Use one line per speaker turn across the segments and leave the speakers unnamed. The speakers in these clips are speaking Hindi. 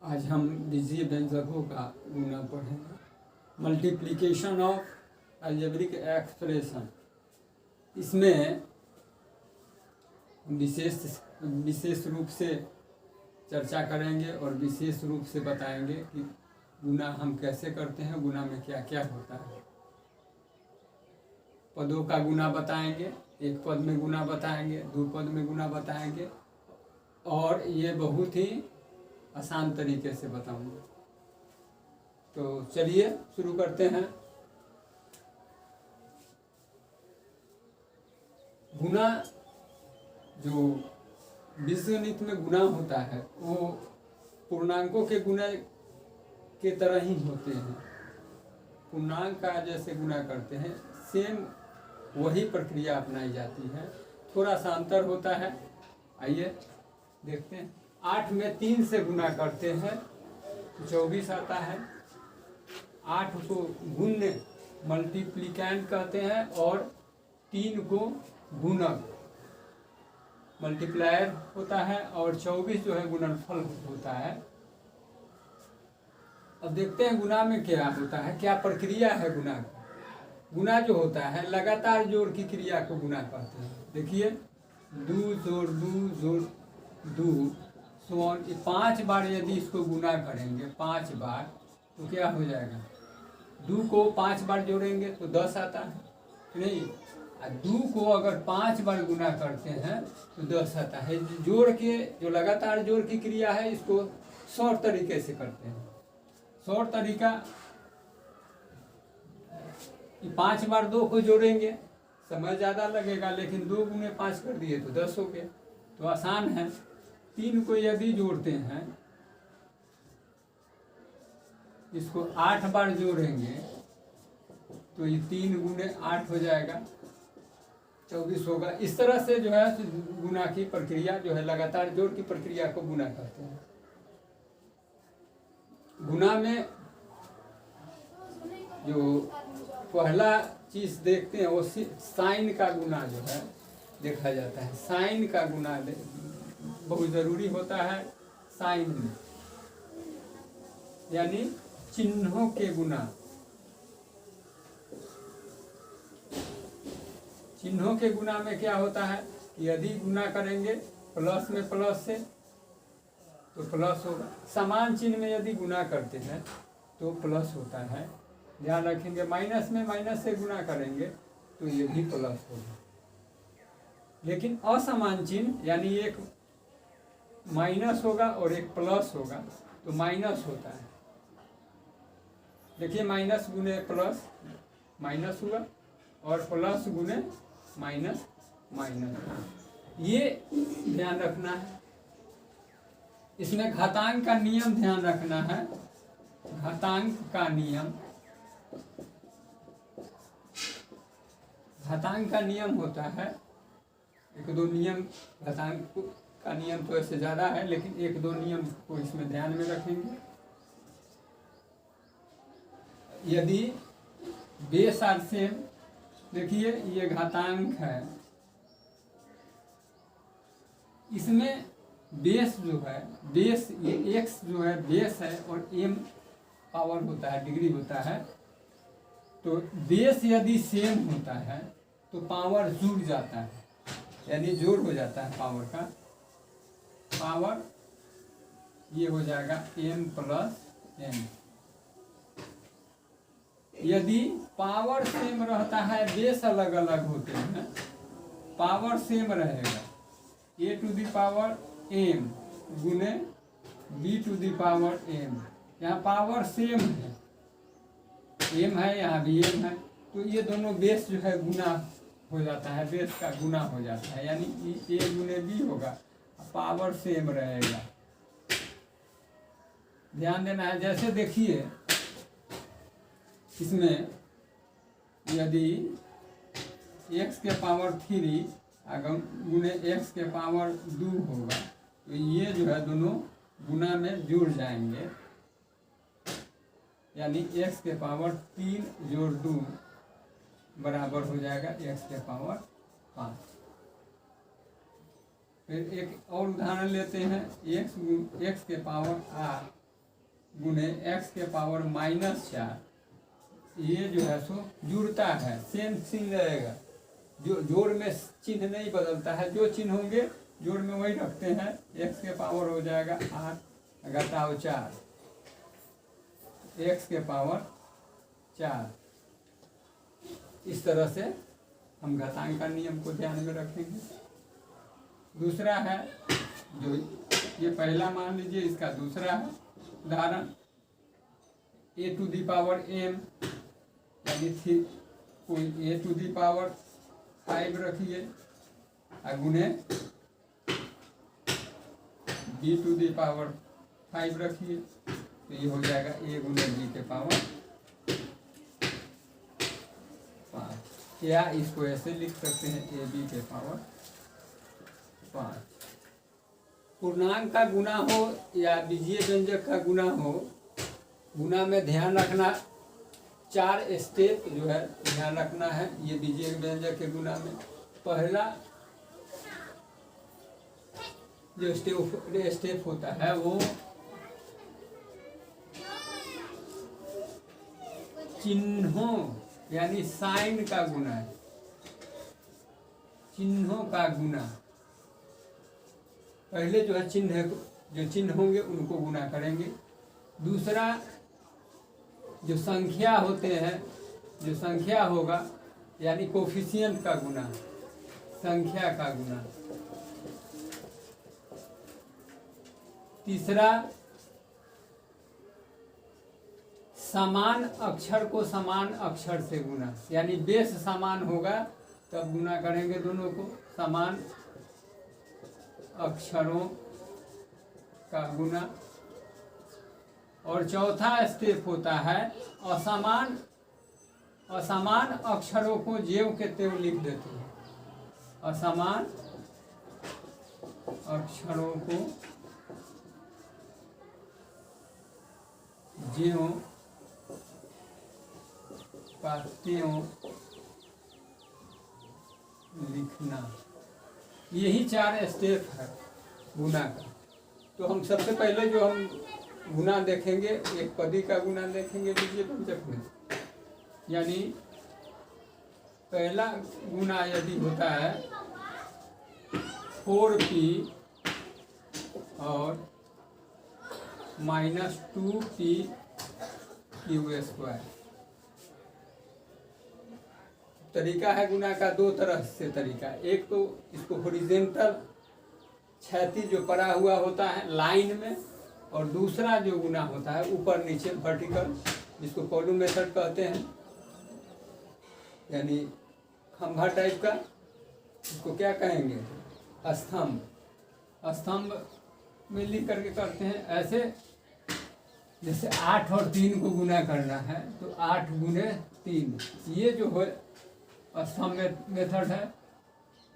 आज हम बीजीय व्यंजकों का गुना पढ़ेंगे। Multiplication of algebraic expression. इसमें विशेष रूप से चर्चा करेंगे और विशेष रूप से बताएंगे कि गुना हम कैसे करते हैं, गुना में क्या क्या होता है। पदों का गुना बताएंगे, एक पद में गुना बताएंगे, दो पद में गुना बताएंगे, और ये बहुत ही आसान तरीके से बताऊंगा। तो चलिए शुरू करते हैं। गुना, जो बीजगणित में गुना होता है वो पूर्णांकों के गुना के तरह ही होते हैं। पूर्णांक का जैसे गुना करते हैं सेम वही प्रक्रिया अपनाई जाती है, थोड़ा सा अंतर होता है। आइए देखते हैं। 8 में 3 से गुना करते हैं तो 24 आता है। 8 को गुण्य मल्टीप्लिकेंट कहते हैं और 3 को गुणक मल्टीप्लायर होता है और 24 जो है गुणनफल होता है। अब देखते हैं गुना में क्या होता है, क्या प्रक्रिया है गुना की। गुना जो होता है लगातार जोड़ की क्रिया को गुना कहते हैं। देखिए 2 जोड़ 2 जोड़ 2 सोन, 5 बार यदि इसको गुना करेंगे 5 बार तो क्या हो जाएगा। 2 को 5 बार जोड़ेंगे तो 10 आता है, नहीं। 2 को अगर 5 बार गुना करते हैं तो 10 आता है। जोड़ के जो लगातार जोड़ की क्रिया है इसको शॉर्ट तरीके से करते हैं। शॉर्ट तरीका, 5 बार 2 को जोड़ेंगे, समय ज़्यादा लगेगा, लेकिन 2 गुने 5 कर दिए तो 10 हो गए, तो आसान है। 3 को यदि जोड़ते हैं, इसको 8 बार जोड़ेंगे तो ये 3 गुने 8 हो जाएगा, 24 होगा। इस तरह से जो है गुना की प्रक्रिया जो है लगातार जोड़ की प्रक्रिया को गुना कहते हैं। गुना में जो पहला चीज देखते हैं वो साइन का गुना जो है देखा जाता है। साइन का गुना बहुत जरूरी होता है साइन में, यानी चिन्हों के गुना। चिन्हों के गुना में क्या होता है कि यदि गुना करेंगे प्लस में प्लस से तो प्लस होगा। समान चिन्ह में यदि गुना करते हैं तो प्लस होता है। ध्यान रखेंगे माइनस में माइनस से गुना करेंगे तो ये भी प्लस होगा। लेकिन असमान चिन्ह यानी एक माइनस होगा और एक प्लस होगा तो माइनस होता है। देखिए माइनस गुने प्लस माइनस हुआ और प्लस गुने माइनस माइनस। ये ध्यान रखना है। इसमें घातांक का नियम ध्यान रखना है। घातांक का नियम, घातांक का नियम होता है, 1-2 नियम। घातांक का नियम तो ऐसे ज़्यादा है, लेकिन 1-2 नियम को इसमें ध्यान में रखेंगे। यदि बेस आर सेम, देखिए ये घातांक है, इसमें बेस जो है, बेस ये x जो है बेस है और m पावर होता है, डिग्री होता है। तो बेस यदि सेम होता है तो पावर जुड़ जाता है, यानी जोड़ हो जाता है पावर का। पावर ये हो जाएगा m प्लस m। यदि पावर सेम रहता है, बेस अलग अलग होते हैं, पावर सेम रहेगा। a to the power m गुने b to the power m। यहाँ पावर सेम है, m है, यहाँ भी m है, तो ये दोनों बेस जो है गुना हो जाता है, बेस का गुना हो जाता है, यानी a गुने b होगा, पावर सेम रहेगा। ध्यान देना है। जैसे देखिए इसमें यदि x के पावर 3 अगर गुने x के पावर 2 होगा तो ये जो है दोनों गुना में जुड़ जाएंगे, यानी x के पावर 3 जोड़ 2 बराबर हो जाएगा x के पावर 5। फिर एक और उदाहरण लेते हैं, x के पावर 8 गुने एक्स के पावर -4, ये जो है सो जुड़ता है, सेम चिन्ह रहेगा, जो जोड़ में चिन्ह नहीं बदलता है, जो चिन्ह होंगे जोड़ में वही रखते हैं। एक्स के पावर हो जाएगा 8 घटाओ 4, एक्स के पावर 4। इस तरह से हम घातांक का नियम को ध्यान में रखेंगे। दूसरा है जो ये पहला मान लीजिए, इसका दूसरा है उदाहरण a to the power m, यानी कोई a टू दी पावर 5 रखिए गुने b टू दी पावर 5 रखिए, तो ये हो जाएगा a गुने b के पावर 5, या इसको ऐसे लिख सकते हैं a b के पावर 5। पूर्णांक का गुना हो या बीजीय व्यंजक का गुना हो, गुना में ध्यान रखना 4 स्टेप जो है ध्यान रखना है। ये बीजीय व्यंजक के गुना में पहला जो स्टेप होता है वो चिन्हों यानी साइन का गुना है, चिन्हों का गुना। पहले जो है जो चिन्ह होंगे उनको गुना करेंगे। दूसरा जो संख्या होते हैं, जो संख्या होगा यानी कोफिशिएंट का गुना, संख्या का गुना। तीसरा समान अक्षर को समान अक्षर से गुना, यानी बेस समान होगा तब गुना करेंगे दोनों को, समान अक्षरों का गुना। और चौथा स्टेप होता है असमान अक्षरों को ज्यों के त्यों लिख देते हैं, असमान अक्षरों को ज्यों का त्यों लिखना। यही 4 स्टेप है गुना का। तो हम सबसे पहले जो हम गुना देखेंगे, एक पदी का गुना देखेंगे बीजीय व्यंजक में। यानी पहला गुना यदि होता है 4p और -2p क्यू स्क्वायर। तरीका है गुना का 2 तरह से तरीका। एक तो इसको हॉरिजॉन्टल क्षैतिज जो पड़ा हुआ होता है लाइन में, और दूसरा जो गुना होता है ऊपर नीचे वर्टिकल, जिसको कॉलम मेथड कहते हैं, यानी खंभा टाइप का। इसको क्या कहेंगे? स्तंभ। स्तंभ में लिख करके करते हैं ऐसे। जैसे 8 और 3 को गुना करना है तो 8 गुने 3, ये जो है स्तंभ मेथड है।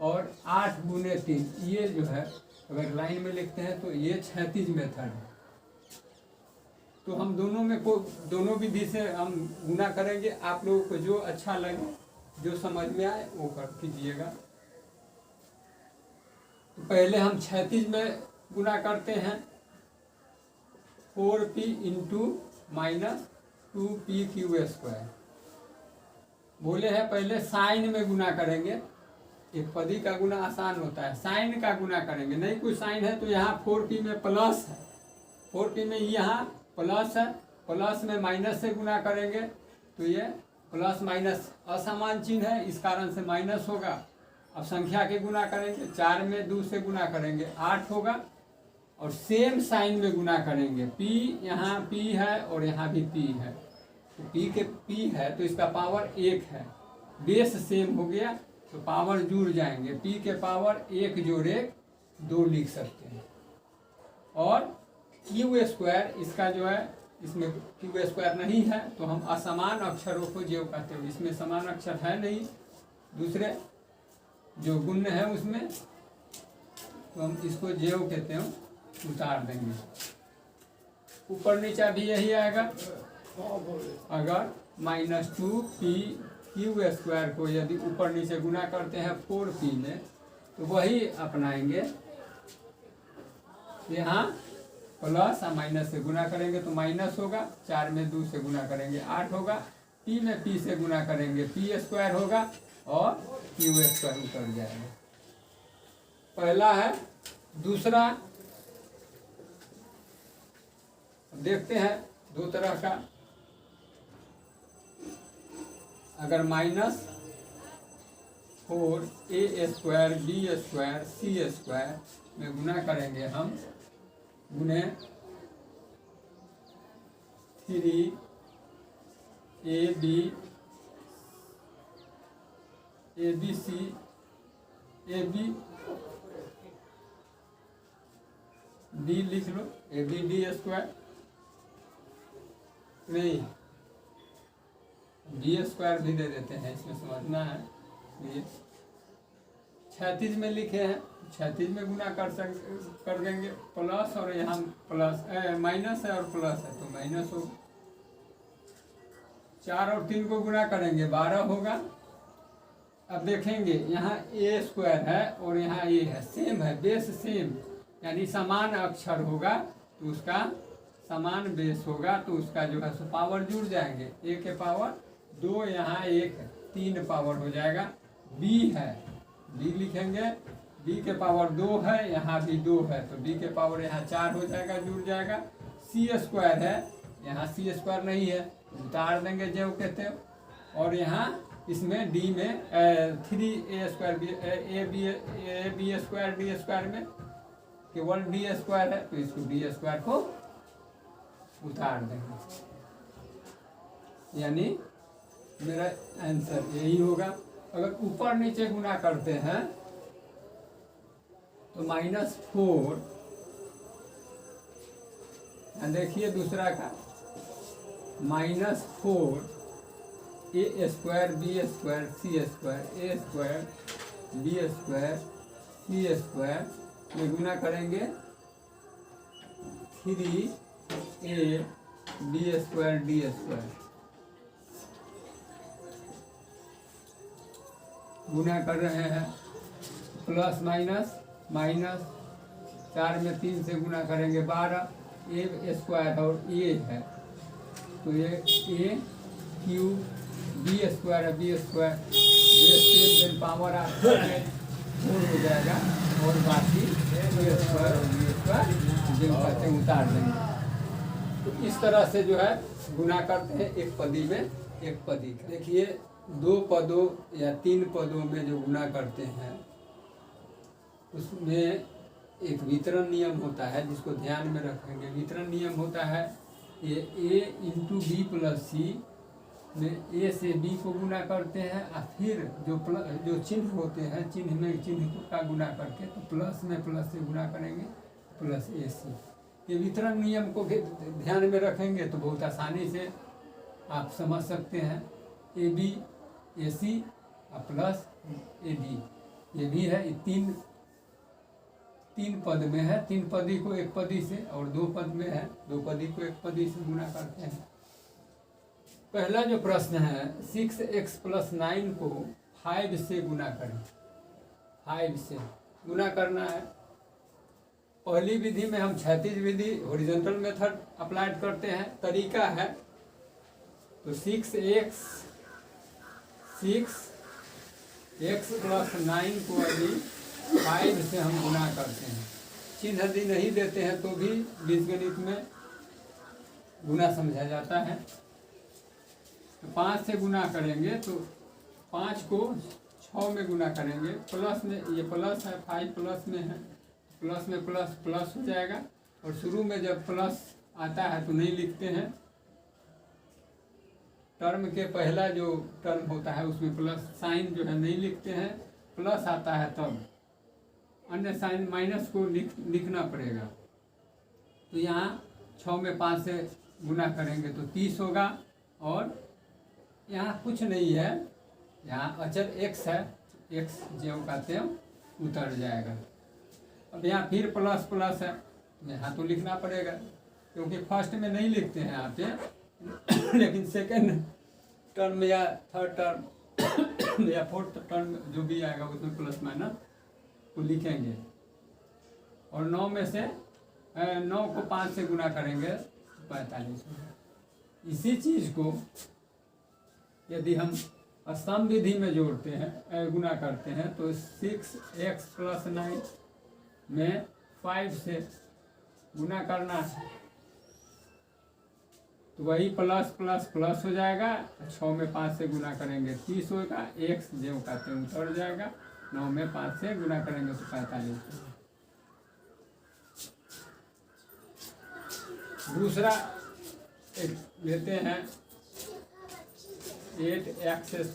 और 8 गुने 3 ये जो है अगर लाइन में लिखते हैं तो ये क्षैतिज मेथड है। तो हम दोनों विधि से हम गुना करेंगे। आप लोगों को जो अच्छा लगे, जो समझ में आए वो कर कीजिएगा। तो पहले हम क्षैतिज में गुना करते हैं 4p into -2p Q square. बोले हैं पहले साइन में गुना करेंगे। एक पदी का गुना आसान होता है, साइन का गुना करेंगे। नहीं कोई साइन है तो यहाँ 4p में प्लस है, 4p में यहाँ प्लस है, प्लस में माइनस से गुना करेंगे तो ये प्लस माइनस असमान चिन्ह है, इस कारण से माइनस होगा। अब संख्या के गुना करेंगे, 4 में 2 से गुना करेंगे 8 होगा। और सेम साइन में गुना करेंगे, p यहाँ p है और यहाँ भी p है, तो p है तो इसका पावर 1 है, बेस सेम हो गया तो पावर जुड़ जाएंगे। p के पावर 1 जोड़ 1 2 लिख सकते हैं। और क्यू स्क्वायर, इसका जो है इसमें क्यू स्क्वायर नहीं है तो हम असमान अक्षरों को ज्यों कहते हैं। इसमें समान अक्षर है नहीं, दूसरे जो गुण है उसमें, तो हम इसको ज्यों कहते हैं, उतार देंगे। ऊपर नीचा भी यही आएगा। अगर -2p क्यू स्क्वायर को यदि ऊपर नीचे गुना करते हैं 4p में तो वही अपनाएंगे। यहाँ प्लस और माइनस से गुना करेंगे तो माइनस होगा, 4 में 2 से गुना करेंगे 8 होगा, p में p से गुना करेंगे p स्क्वायर होगा और q स्क्वायर उतर जाएगा। पहला है। दूसरा देखते हैं दो तरह का। अगर -4a square b square c square में गुना करेंगे हम, गुने 3abd लिख लो, abd स्क्वायर नहीं, डी स्क्वायर भी दे देते हैं, इसमें समझना है। ये क्षैतिज में लिखे हैं, क्षैतिज में गुना कर देंगे प्लस, और यहाँ प्लस माइनस है और प्लस है तो माइनस हो। 4 और 3 को गुना करेंगे 12 होगा। अब देखेंगे यहाँ ए स्क्वायर है और यहाँ ए है, सेम है, बेस सेम, यानी समान अक्षर होगा तो उसका समान बेस होगा तो उसका जो है सो पावर जुड़ जाएंगे। ए के पावर 2, यहाँ 1 है, 3 पावर हो जाएगा। बी है, बी लिखेंगे, बी के पावर 2 है, यहाँ भी 2 है तो बी के पावर यहाँ 4 हो जाएगा, जुड़ जाएगा। सी स्क्वायर है, यहाँ सी स्क्वायर नहीं है, उतार देंगे जो कहते हो। और यहाँ इसमें डी में 3a square A B square D square में केवल डी स्क्वायर है तो इसको डी स्क्वायर को उतार देंगे, यानी मेरा आंसर यही होगा। अगर ऊपर नीचे गुना करते हैं तो -4, देखिए दूसरा का -4 a square b square c square a square b square c square में गुना करेंगे 3a b square D square, गुना कर रहे हैं प्लस माइनस माइनस, 4 में 3 से गुना करेंगे 12, ए स्क्वायर और ए है तो ये ए क्यू बी स्क्वायर है, बी स्क्वायर बेस पावर आपको 4 हो जाएगा और बाकी ए स्क्वायर और बी स्क्वायर जिन कहते हैं उतार देंगे। तो इस तरह से जो है गुना करते हैं एक पदी में एक पदी का। देखिए 2 पदों या 3 पदों में जो गुना करते हैं उसमें एक वितरण नियम होता है जिसको ध्यान में रखेंगे। वितरण नियम होता है ये a इंटू बी प्लस सी में ए से बी को गुना करते हैं और फिर जो चिन्ह होते हैं चिन्ह में चिन्ह का गुना करके तो प्लस में प्लस से गुना करेंगे प्लस ए सी। ये वितरण नियम को ध्यान में रखेंगे तो बहुत आसानी से आप समझ सकते हैं। ए बी ए सी और प्लस ए डी, ये भी है, ये तीन पद में है। 3 पदी को एक पदी से और 2 पद में है 2 पदी को एक पदी से गुना करते हैं। पहला जो प्रश्न है 6x + 9 को 5 से गुना करें। 5 से गुना करना है। पहली विधि में हम क्षैतिज विधि हॉरिजॉन्टल मेथड अप्लाइड करते हैं। तरीका है तो 6x + 9 को यदि 5 से हम गुना करते हैं, चिन्ह यदि नहीं देते हैं तो भी बीजगणित में गुना समझा जाता है। तो 5 से गुना करेंगे तो 5 को 6 में गुना करेंगे, प्लस में ये प्लस है 5 प्लस में है, प्लस में प्लस प्लस हो जाएगा। और शुरू में जब प्लस आता है तो नहीं लिखते हैं, टर्म के पहला जो टर्म होता है उसमें प्लस साइन जो है नहीं लिखते हैं, प्लस आता है तब अन्य साइन माइनस को लिखना पड़ेगा। तो यहाँ 6 में 5 से गुना करेंगे तो 30 होगा। और यहाँ कुछ नहीं है, यहाँ अचर x है, x जो कहते हैं उतर जाएगा। अब यहाँ फिर प्लस प्लस है, यहाँ तो लिखना पड़ेगा क्योंकि फर्स्ट में नहीं लिखते हैं यहाँ पे लेकिन सेकंड टर्म या थर्ड टर्म या फोर्थ टर्म जो भी आएगा उसमें प्लस माइनस को लिखेंगे। और 9 में से 9 को 5 से गुना करेंगे तो 45 होगा। इसी चीज़ को यदि हम स्तंभ विधि में जोड़ते हैं, गुना करते हैं, तो 6x + 9 में 5 से गुना करना है, तो वही प्लस प्लस प्लस हो जाएगा। 6 में 5 से गुना करेंगे 30 होगा, x जो कहते हैं उतर जाएगा। 9 में 5 से गुना करेंगे तो 45 होगा। दूसरा एक लेते हैं 8x² -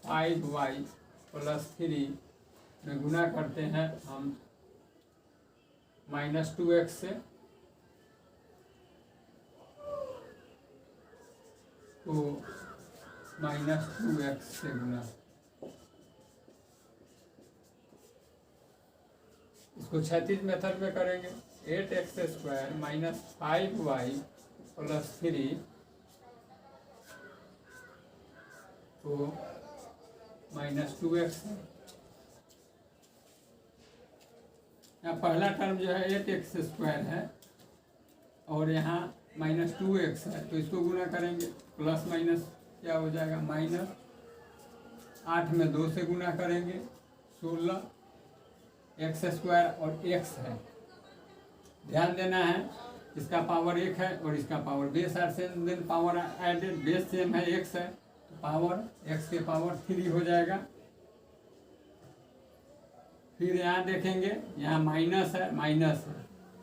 5y + 3 में गुना करते हैं हम -2x से, तो -2x से गुना। इसको क्षैतिज मेथड में करेंगे। 8x² - 5y + 3 तो -2x है। यहाँ पहला टर्म जो है 8x² है और यहाँ -2x है, तो इसको गुना करेंगे। प्लस माइनस क्या हो जाएगा, -8 में 2 से गुना करेंगे 16, x² और x है। ध्यान देना है इसका पावर 1 है और इसका power base are same, then power added, base same है, x है, तो पावर x के पावर 3 हो जाएगा। फिर यहाँ देखेंगे, यहाँ माइनस है, तो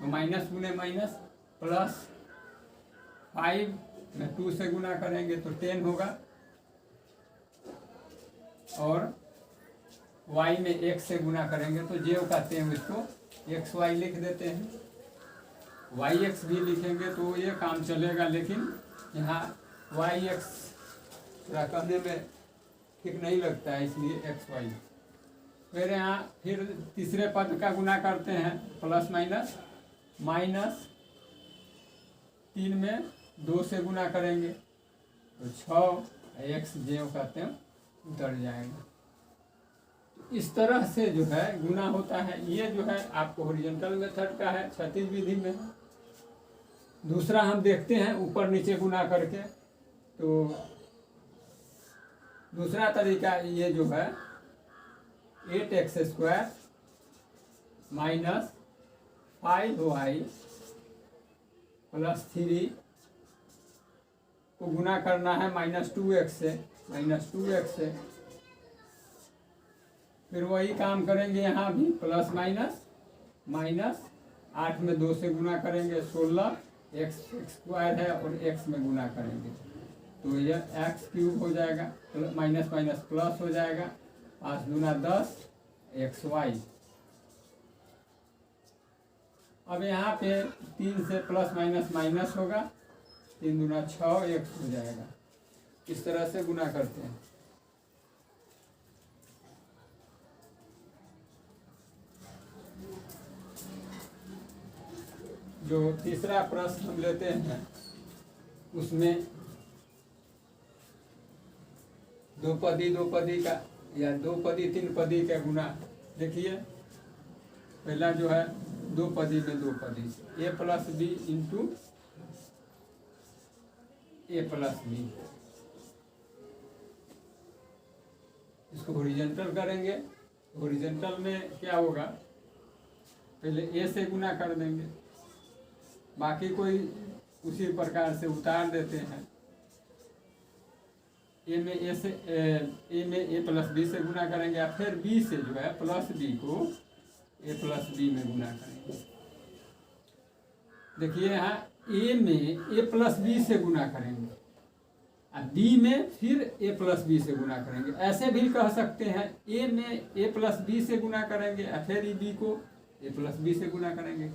माइनस गुने माइनस, प्लस 5 में 2 से गुना करेंगे तो 10 होगा, और y में 1 से गुना करेंगे तो जो कहते हैं उसको xy लिख देते हैं। yx भी लिखेंगे तो ये काम चलेगा, लेकिन यहाँ yx थोड़ा कहने में ठीक नहीं लगता है, इसलिए xy। फिर यहाँ फिर तीसरे पद का गुना करते हैं, प्लस माइनस, -3 में 2 से गुना करेंगे तो 6, x जो कहते हैं उतर जाएगा। इस तरह से जो है गुना होता है। ये जो है आपको हॉरिजॉन्टल मेथड का है, क्षैतिज विधि में। दूसरा हम देखते हैं ऊपर नीचे गुना करके, तो दूसरा तरीका ये जो है 8x² - 5y + 3 को गुना करना है -2x से, फिर वही काम करेंगे यहाँ भी, प्लस माइनस 8 में 2 से गुना करेंगे 16, x² है और x में गुना करेंगे तो यह x³ हो जाएगा, माइनस माइनस प्लस हो जाएगा, 5 दूना 10 xy। अब यहाँ पे 3 से प्लस माइनस माइनस होगा, 3 दूना 6 x हो जाएगा। इस तरह से गुना करते हैं। जो तीसरा प्रश्न हम लेते हैं उसमें दो पदी का या 2 पदी 3 पदी का गुना देखिए। पहला जो है 2 पदी में 2 पदी, a + b × a + b। इसको हॉरिजॉन्टल करेंगे। हॉरिजॉन्टल में क्या होगा, पहले a से गुना कर देंगे, बाकी कोई उसी प्रकार से उतार देते हैं। a में a + b से गुना करेंगे, या फिर b से जो है प्लस b को a + b में गुना करेंगे। देखिए यहाँ a में a + b से गुना करेंगे, और b में फिर a + b से गुना करेंगे। ऐसे भी कह सकते हैं a में a + b से गुना करेंगे, और फिर b को a + b से गुना करेंगे।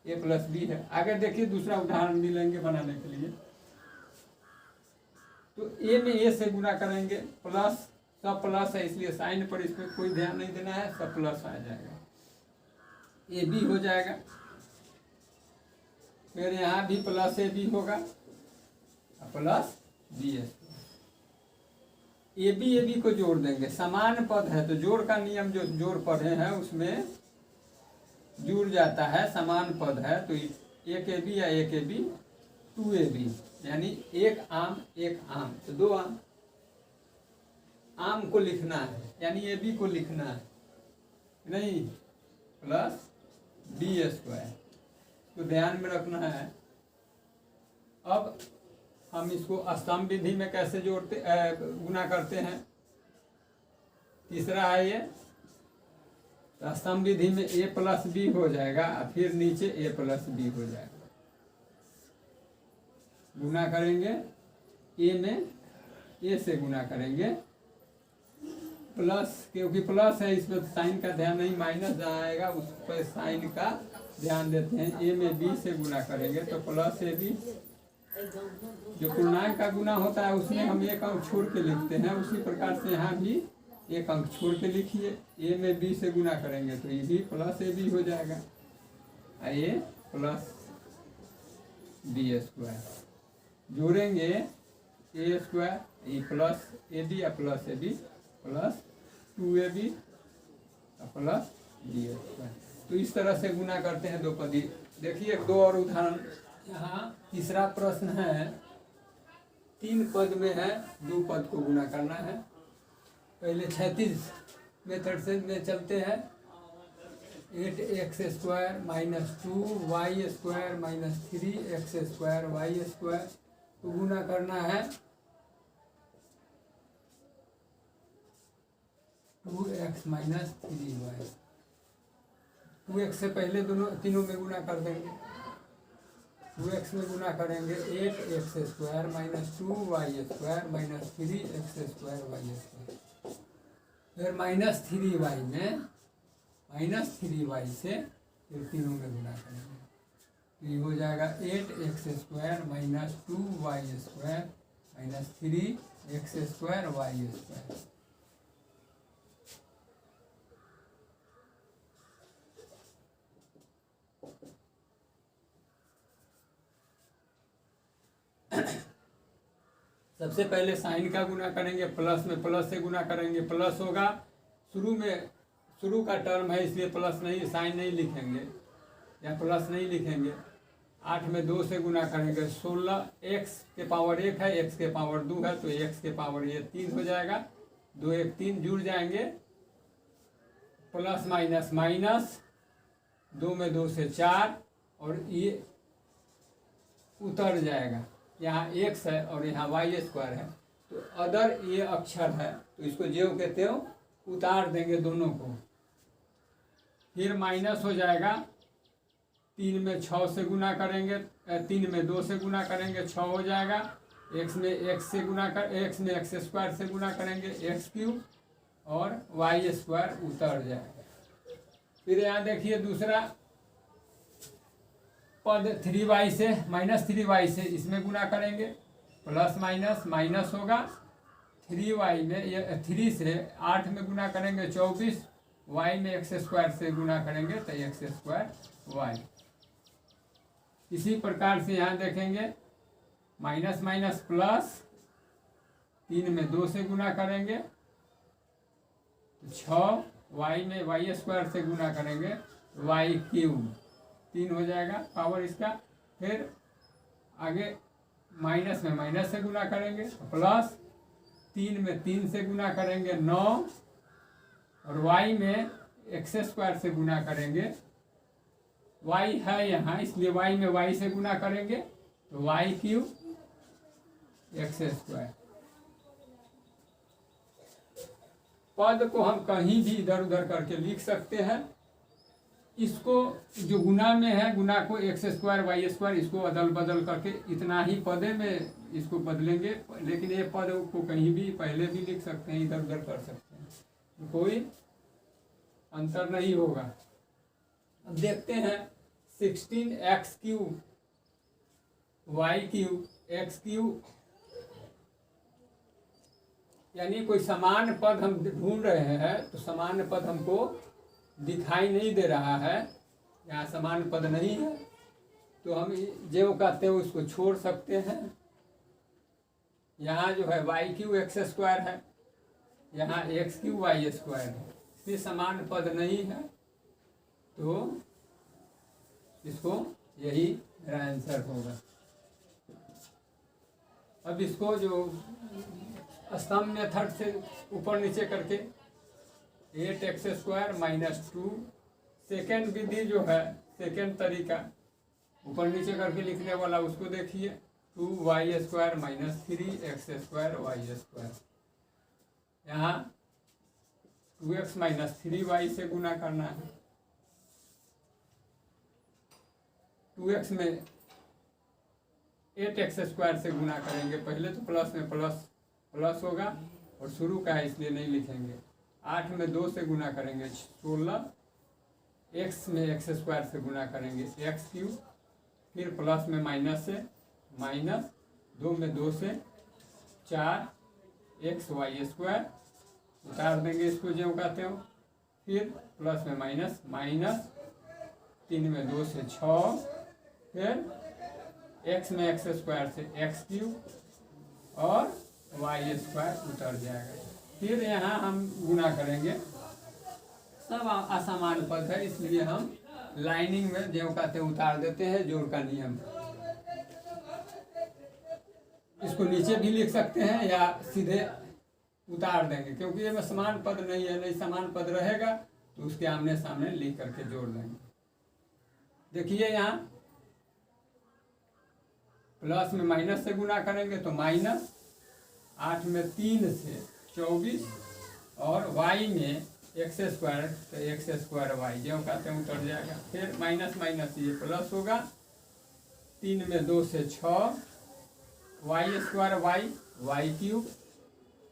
a + b है। आगे देखिए दूसरा उदाहरण भी लेंगे बनाने के लिए। तो a में a से गुना करेंगे, प्लस, सब प्लस है इसलिए साइन पर इस पर कोई ध्यान नहीं देना है, सब प्लस आ जाएगा, ab हो जाएगा। फिर यहाँ भी प्लस ab होगा, प्लस bs। ab को जोड़ देंगे, समान पद है तो जोड़ का नियम जो जोड़ पढ़े हैं उसमें जुड़ जाता है, समान पद है, तो एक ए बी या एक ए बी 2ab, यानी एक आम तो 2 आम को लिखना है, यानी ए बी को लिखना है नहीं, प्लस b², तो ध्यान में रखना है। अब हम इसको स्तंभ विधि में कैसे जोड़ते गुना करते हैं, तीसरा है ये, स्तंभ विधि में a प्लस बी हो जाएगा, फिर नीचे a प्लस बी हो जाएगा। गुना करेंगे a में a से गुना करेंगे, प्लस, क्योंकि प्लस है इसमें साइन का ध्यान नहीं, माइनस आएगा उस पर साइन का ध्यान देते हैं। a में b से गुना करेंगे तो प्लस ए बी, जो पूर्णांक का गुना होता है उसमें हम एक अंक छोड़ के लिखते हैं, उसी प्रकार से यहाँ भी एक अंक छोड़ के लिखिए। a में b से गुना करेंगे तो ये भी प्लस ए बी हो जाएगा, a प्लस b², जोड़ेंगे a², ये प्लस ए बी या plus A B plus 2ab plus b²। तो इस तरह से गुना करते हैं दो पदी। देखिए एक दो और उदाहरण, यहाँ तीसरा प्रश्न है, 3 पद में है, 2 पद को गुना करना है। पहले 36 मेथड से में चलते हैं, 8x² - 2y² - 3x² को गुना करना है 2x - 3y। 2x से पहले तीनों में गुना कर देंगे, 2x में गुना करेंगे 8x² - 2y² - 3x²y², फिर -3y में -3y से फिर तीनों में गुना करेंगे, ये हो जाएगा 8x² - 2y² - 3x²y²। सबसे पहले साइन का गुना करेंगे, प्लस में प्लस से गुना करेंगे, प्लस होगा, शुरू का टर्म है इसलिए प्लस नहीं, साइन नहीं लिखेंगे या प्लस नहीं लिखेंगे। 8 में 2 से गुना करेंगे, 16, x के पावर 1 है, x के पावर 2 है, तो x के पावर ये 3 हो जाएगा, 2 1 3 जुड़ जाएंगे, प्लस माइनस माइनस, 2 में 2 से 4 और ये उतर जाएगा, यहाँ x है और यहाँ y² है, तो अदर ये अक्षर है तो इसको ज्यों के त्यों उतार देंगे दोनों को। फिर माइनस हो जाएगा, 3 में 6 से गुना करेंगे, 3 में 2 से गुना करेंगे 6 हो जाएगा, x में x से गुना कर, x में x² से गुना करेंगे x³ और y² उतर जाएगा। फिर यहाँ देखिए दूसरा पद 3y से -3y से इसमें गुना करेंगे, प्लस माइनस माइनस होगा, 3y में 3 से 8 में गुना करेंगे 24, y में x² से गुना करेंगे तो x²y। इसी प्रकार से यहाँ देखेंगे माइनस माइनस प्लस, 3 में 2 से गुना करेंगे 6, y में y² से गुना करेंगे y³ 3 हो जाएगा पावर इसका। फिर आगे माइनस में माइनस से गुना करेंगे प्लस, 3 में 3 से गुना करेंगे 9 और y में x² से गुना करेंगे, y है यहाँ इसलिए y में y से गुना करेंगे तो y³ x²। पद को हम कहीं भी इधर उधर करके लिख सकते हैं। इसको जो गुना में है, गुना को x² y², इसको अदल बदल करके इतना ही पदे में इसको बदलेंगे, लेकिन ये पद को कहीं भी पहले भी लिख सकते हैं, इधर उधर कर सकते हैं, कोई अंतर नहीं होगा। अब देखते हैं 16x³ y³ x³, यानी कोई समान पद हम ढूंढ रहे हैं तो समान पद हमको दिखाई नहीं दे रहा है, यहाँ समान पद नहीं है तो हम जो कहते हैं उसको छोड़ सकते हैं। यहाँ जो है y³ x² है, यहाँ x³ y² है, इसलिए समान पद नहीं है तो इसको यही मेरा आंसर होगा। अब इसको जो स्तंभ मेथड से ऊपर नीचे करके 8x² - 2 सेकेंड विधि जो है, सेकेंड तरीका ऊपर नीचे करके लिखने वाला, उसको देखिए 2y² - 3x² यहाँ 2x - 3y से गुना करना है। 2x में 8x² से गुना करेंगे, पहले तो प्लस में प्लस होगा और शुरू का है इसलिए नहीं लिखेंगे। 8 में 2 से गुना करेंगे 16, x में x² से गुना करेंगे x³, फिर प्लस में माइनस से माइनस, 2 में 2 से 4xy² उतार देंगे इसको जो कहते हो, फिर प्लस में माइनस माइनस, 3 में 2 से 6, फिर x में x² से x³ और y² उतर जाएगा। फिर यहाँ हम गुना करेंगे, सब असमान पद है इसलिए हम लाइनिंग में जो कहते हैं उतार देते हैं, जोड़ का नियम। इसको नीचे भी लिख सकते हैं या सीधे उतार देंगे, क्योंकि ये में समान पद नहीं है, नहीं समान पद रहेगा तो उसके आमने सामने लिख करके जोड़ देंगे। देखिए यहाँ प्लस में माइनस से गुना करेंगे तो माइनस, 8 में 3 से 24 और y में x² तो x² y जो कहते हैं उतर जाएगा। फिर माइनस माइनस ये प्लस होगा, 3 में 2 से 6 y² y³,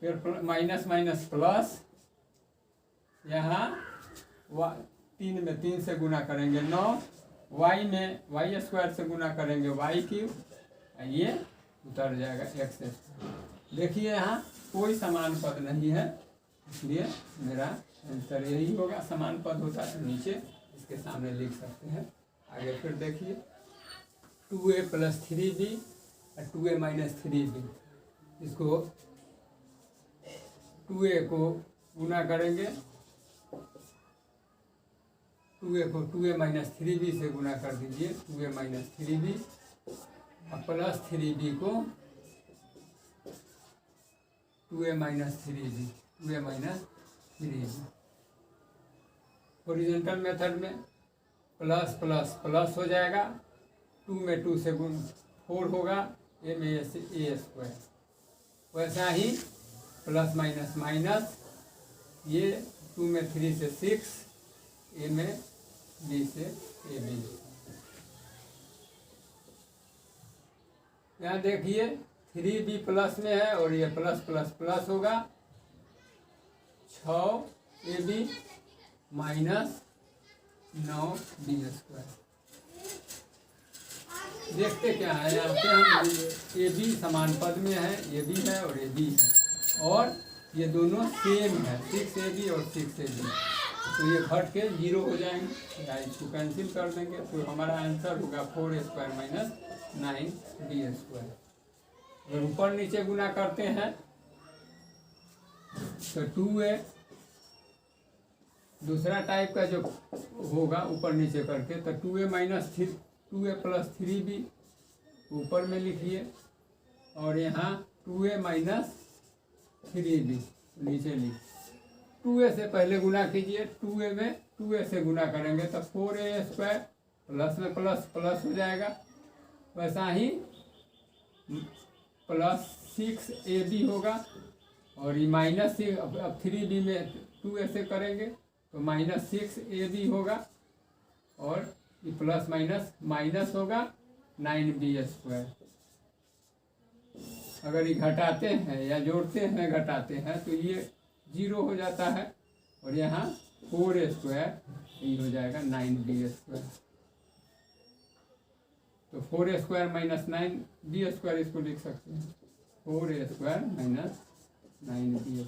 फिर माइनस माइनस प्लस, यहाँ 3 में 3 से गुना करेंगे 9, y में y² से गुना करेंगे y³, ये उतर जाएगा x²। देखिए यहाँ कोई समान पद नहीं है इसलिए मेरा आंसर यही होगा। समान पद होता है नीचे इसके सामने लिख सकते हैं। आगे फिर देखिए 2a + 3b और 2a - 3b, इसको 2a को गुना करेंगे, 2a को 2a - 3b से गुना कर दीजिए, 2a - 3b और प्लस 3b को 2a - 3b, 2a - 3b। Horizontal method में प्लस प्लस प्लस हो जाएगा, 2 में 2 से गुण 4 होगा, a में a से a²। वैसा ही प्लस माइनस माइनस, ये 2 में 3 से 6, a में b से ab। यहाँ देखिए 3b प्लस में है और ये प्लस प्लस प्लस होगा, 6ab - 9b²। देखते क्या है यहाँ पे, हम ए बी समान पद में है, ये भी है और ये भी है, और ये दोनों सेम है, 6ab और 6ab, तो ये घट के 0 हो जाएंगे या इसको कैंसिल कर देंगे, तो हमारा आंसर होगा 4² - 9b²। अगर ऊपर नीचे गुना करते हैं तो 2a दूसरा टाइप का जो होगा ऊपर नीचे करके, तो 2a + 3b ऊपर में लिखिए और यहाँ 2a - 3b नीचे लिखिए। 2a से पहले गुना कीजिए, 2a में 2a से गुना करेंगे तो 4a² प्लस में प्लस प्लस हो जाएगा, वैसा ही प्लस 6ab होगा और ये माइनस 6, अब 3b में 2a से करेंगे तो -6ab होगा और ये प्लस माइनस माइनस होगा 9b²। अगर ये घटाते हैं या जोड़ते हैं घटाते हैं तो ये 0 हो जाता है और यहाँ 4a² ये हो जाएगा 9b²। तो 4a² - 9b² इसको लिख सकते हैं, 4a² - 9b²।